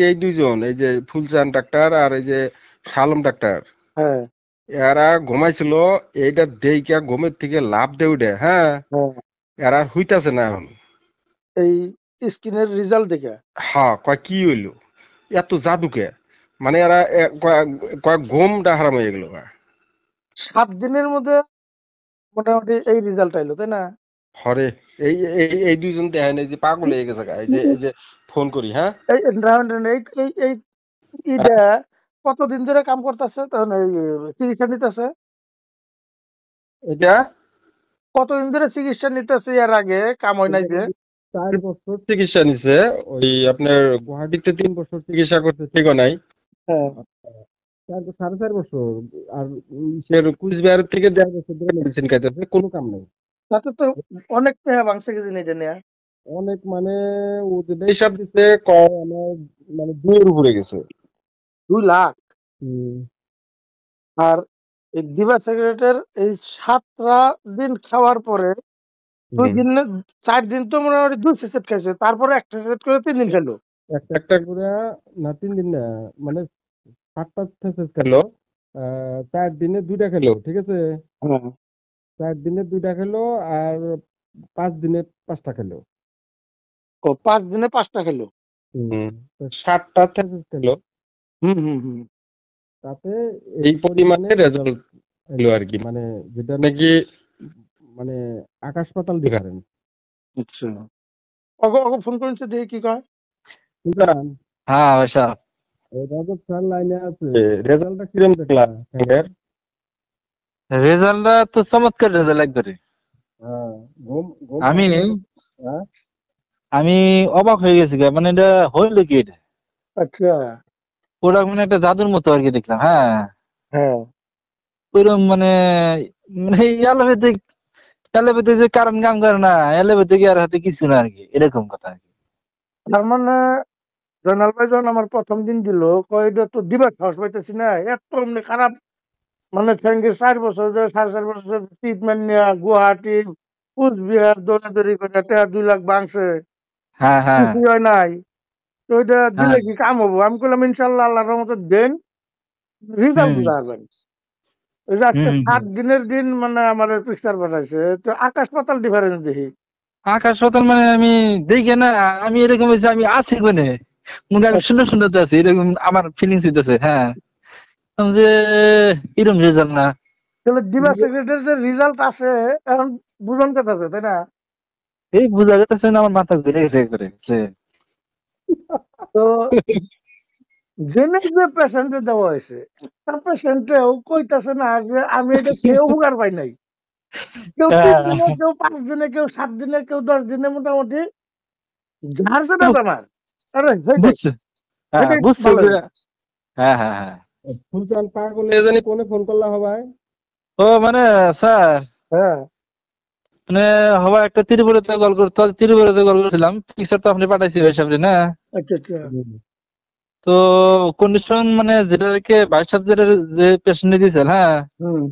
এই দুইজন, এই যে ফুলচান ডাক্তার আর এই যে শালম ডাক্তার, হ্যাঁ এরা ঘুমাইছিল। এইটা দেইকা ঘুমের থেকে লাভ দিয়ে উঠে, হ্যাঁ, হ্যাঁ এরা আর হইতাছে না এখন। এই স্কিনের রেজাল্ট দেখে হ্যাঁ, কয় কি হইলো, এত জাদুকে, মানে এরা কয় ঘুমটা হারাম হয়ে গেল। 7 দিনের মধ্যে মোটামুটি এই রেজাল্ট আইলো, তাই না? হরে, এই এই এই দুইজন দেখেন, এই যে পাগল হয়ে গেছে গা। এই যে ফোন করি, হ্যাঁ, এই এই এই এই ইটা কতদিন ধরে কাম করতেছে তখন এই চিকিৎসা নিতেছে? এটা কতদিন ধরে চিকিৎসা নিতেছে? এর আগে কাম হয় নাই যে? 4 বছর চিকিৎসা নিছে। ওই আপনার গুয়াহাটিতে 3 বছর চিকিৎসা করতে, ঠিক নাই? হ্যাঁ, 4.5 বছর। আর সে কুচবিহারের থেকে 1.5 বছর ধরে মেডিসিন খাইতেছে, কোনো কাম নাই। তাতে তো অনেক টাকা ভাঙছে কিছু নিজে নিয়ে। অনেক মানে, ও যে হিসাব দিতে কয় আমার, মানে 2 এর উপরে গেছে। 2 লাখ। হুম। আর এই দিবা সিগারেটের এই 7টা দিন খাওয়ার পরে 2 হুম। দিন 4 দিন তো মোটামুটি 2 সিগারেট খাইছে, তারপরে একটা সিগারেট করে 3 দিন খেলো। একটা একটা করে, না 3 দিন না, মানে 7টা থেকে খেলো। 4 দিনে 2টা খেলো, ঠিক আছে। হ্যাঁ, 4 দিনে 2টা খেলো, আর 5 দিনে 5টা খেলো। ও 5 দিনে 5টা খেলো। হুম। তো 7টা থেকে খেলো, হুম হুম হুম। তাতে এই পরিমাণে রেজাল্ট এলো আর কি, মানে যেটা নাকি মানে আকাশ পাতাল ডিফারেন্স। আচ্ছা, অগো ফোন করেছে দেখি কি কয়। বুঝলাম। হ্যাঁ ভাইসা, রাজব স্যার লাইনে আছে, রেজাল্টটা কিরম দেখলা এর? রেজাল্টটা তো চমৎকার রেজাল্ট একবারে। হ্যাঁ, ঘুম ঘুম আমি হ্যাঁ, আমি অবাক হয়ে গেছি গা, মানে এটা হইলো কি এটা? আচ্ছা। ওটা মানে একটা জাদুর মতো আর কি দেখলাম, হ্যাঁ। হ্যাঁ, ওইরকম মানে, মানে এলোপ্যাথিক যে কারণ কাম করে না, এলোপ্যাথিক আর হাতে কিছু না আর কি, এরকম কথা আর কি। তার মানে জয়নাল ভাই যখন আমার প্রথম দিন দিল, কয় এটা তো দিবার সাহস পাইতেছি না, এত এমনি খারাপ। মানে সঙ্গে 4 বছর ধরে 4.5 বছর ট্রিটমেন্ট নেওয়া, গুয়াহাটি কুচবিহার দৌড়াদৌড়ি করে টাকা 2 লাখ ভাঙছে, হ্যাঁ হ্যাঁ কিছুই হয় নাই। তো এটা হ্যাঁ। দিলে কি কাম হবো? আমি বললাম ইনশাল্লাহ আল্লাহর রহমতে দেন, রেজাল্ট হম বুঝাবেন। ওই যে হম আজকে হম 7 হম। দিনের দিন মানে আমার পিকচার পাঠাইছে, তো আকাশ পাতাল ডিফারেন্স দেখি। আকাশ পাতাল মানে আমি দেখি না, আমি এরকম হয়েছে, আমি আছি মানে মনে হয় আমি সুন্দর সুন্দর তো আছি, এরকম আমার ফিলিংস হইতেছে, হ্যাঁ। আমি যে এরকম রেজাল্ট না, তাহলে ডিভা সেক্রেটারির যে রেজাল্ট আছে এখন বুঝন কথা আছে, তাই না? এই বুঝা যেতেছে না, আমার মাথা ঘুরে গেছে একবারে তো জেনে যে পেশেন্টে দেওয়া হয়েছে, একটা পেশেন্টেও কইতাছে না যে আমি এটা খেয়ে উপকার পাই নাই। কেউ 3 দিনে, কেউ 5 দিনে, কেউ 7 দিনে, কেউ 10 দিনে, মোটামুটি যার যেটা বেমার, আরে সেটাই বুঝছে, হ্যাঁ সেটাই বুঝছে। ভালো হয়েছে। হ্যাঁ হ্যাঁ হ্যাঁ। ফুলচান পাগল এ জানি কোনে ফোন করলা হবাই। ও মানে স্যার, হ্যাঁ মানে হবার একটা তিরুপতিতে কল করতে, তিরুপতিতে কল করছিলাম, পিকচার তো আপনি পাঠাইছি ভাই সামনে না। আচ্ছা আচ্ছা। তো কন্ডিশন মানে যেটা দেখে ভাই সাহেব যেটা, যে পেশেন্ট দিয়েছেন, হ্যাঁ, হুম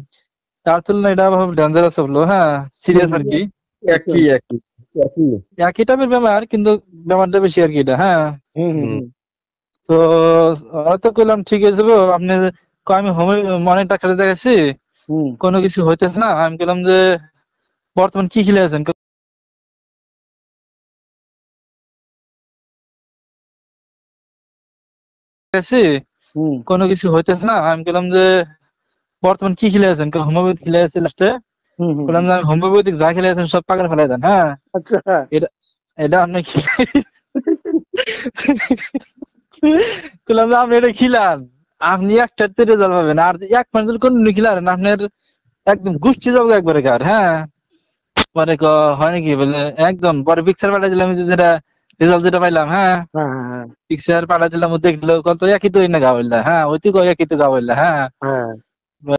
তার তুলনায় এটা ভাবে ডেঞ্জারাস হলো, হ্যাঁ, হুম সিরিয়াস আর কি। আচ্ছা। একই একই একই। একই টাইপের বেমার, কিন্তু বেমারটা বেশি আর কি এটা, হ্যাঁ। হুম হুম হুম। হুম তো হয়তো কইলাম ঠিক আছে গো, আপনি আমি মনে ডাক্তার দেখাচ্ছি, হুম কোনো কিছু হইতেছে না। আমি বললাম যে বর্তমান কি খেলে আছেন, গেছি, হুম কোনো কিছু হইতেছে না। আমি বললাম যে বর্তমান কি খেলে আছেন, হোমিওপ্যাথি খেলে আছে লাস্টে। হুম হুম বললাম হুম। যে হোমিওপ্যাথিক যা খেলে আছেন সব পাকার ফেলাই দেন, হ্যাঁ। আচ্ছা। এটা এটা আপনি বললাম যে আপনি এটা খিলান, আপনি একটা রেজাল্ট পাবেন, আর 1 মাস যদি কোন খিলান আপনার একদম গোষ্ঠী যাবো একবারে কার, হ্যাঁ। পরে হয় নাকি বলে, একদম পরে পিকচার পাঠাই দিলাম, যেটা রেজাল্ট যেটা পাইলাম, হ্যাঁ। হ্যাঁ হ্যাঁ পিকচার পাঠাই দিলাম, ও দেখলো কত একই তো না গা বললা, হ্যাঁ, ওই তুই একই তো গা বললা, হ্যাঁ। হ্যাঁ